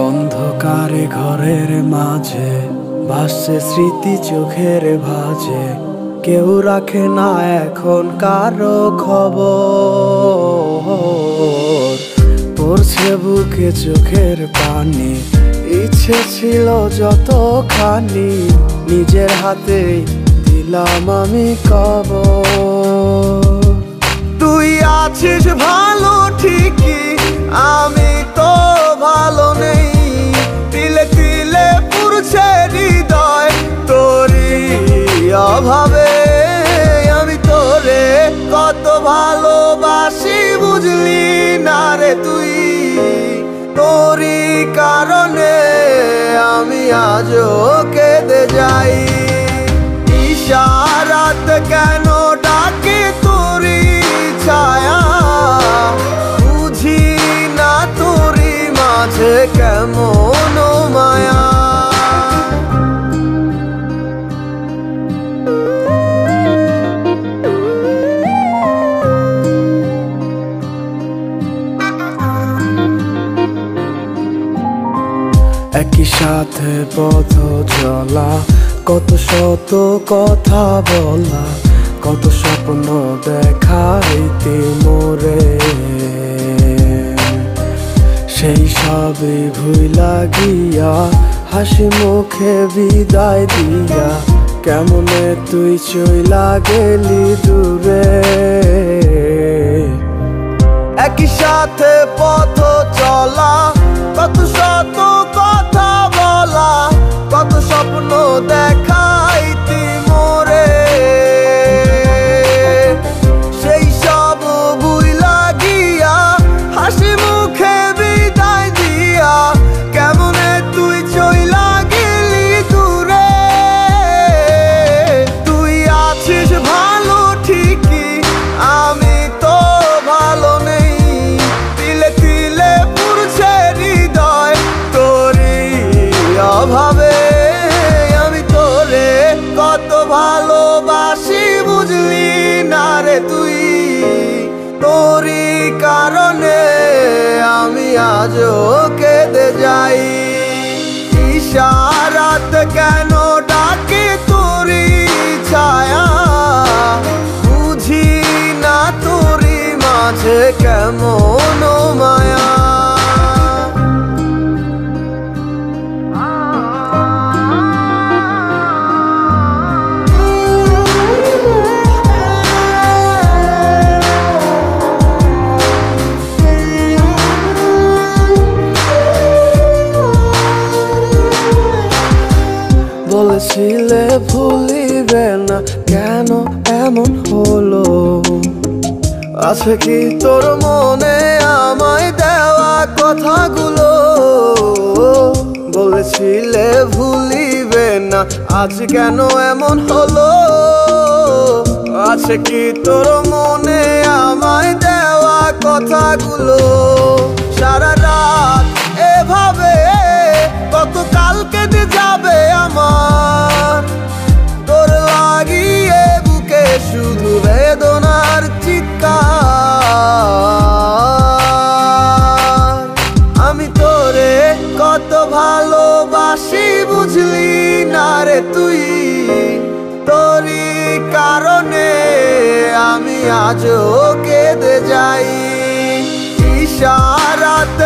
অন্ধকারে ঘরের মাঝে ভাসছে স্মৃতি চোখের ভাঁজে, কেউ রাখে না এখন কারো খবর। পড়ছে বুকে চোখের পানি, ইচ্ছে ছিল যতখানি, নিজের হাতেই দিলাম আমি কবর। তুই আছিস ভালো ঠিকই, আমি তো ভালো নেই। তিলে তিলে পুড়ছে হৃদয় তোরই অভাবে। আমি তোরে কত ভালোবাসি বুঝলি না রে তুই। তোরই কারণে আমি আজও কেঁদে যাই। ইশারাত কেন ডাকে তোরই ছায়া, বুঝি না তোরই মাঝে কেমন মায়া। একই সাথে পথ চলা, কত শত কথা বলা, কত স্বপ্ন দেখাইতে মোরে। সেই সবই ভুইলা গিয়া হাসি মুখে বিদায় দিয়া, কেমনে তুই চইলা গেলি দূরে। একই সাথে পথ চলা, কত শত কথা বলা, কত স্বপ্ন দেখাইতি মোরে। সেই সব ভুইলা গিয়া হাসি মুখে বিদায় দিয়া, কেমনে তুই চইলা গেলি দূরে। তুই আছিস ভালো ঠিকই, আমি তো ভালো নেই। তিলে তিলে পুড়ছে হৃদয় তোরই অভাবে। আমি তোরে কত ভালোবাসি বুঝলি না রে তুই। তোরই কারণে আমি আজও কেঁদে যাই। ইশারাত কেন ডাকে তোরই ছায়া, বুঝি না তোরই মাঝে কেমন মায়া। বলেছিলে ভুলিবে না, কেন এমন হলো? আছে কি তোর মনে আমায় দেওয়া কথাগুলো? বলেছিলে ভুলিবে না, আজ কেন এমন হলো? আছে কি তোর মনে আমায় দেওয়া কথাগুলো? সারা রাত এভাবে কত কাল কেটে যাবে আমার, তোর লাগিয়ে বুকে শুধু বেদনার চিৎকার। আমি তোরে কত ভালোবাসি বুঝলি না রে তুই। তোরই কারণে আমি আজও কেঁদে যাই। ইশারাত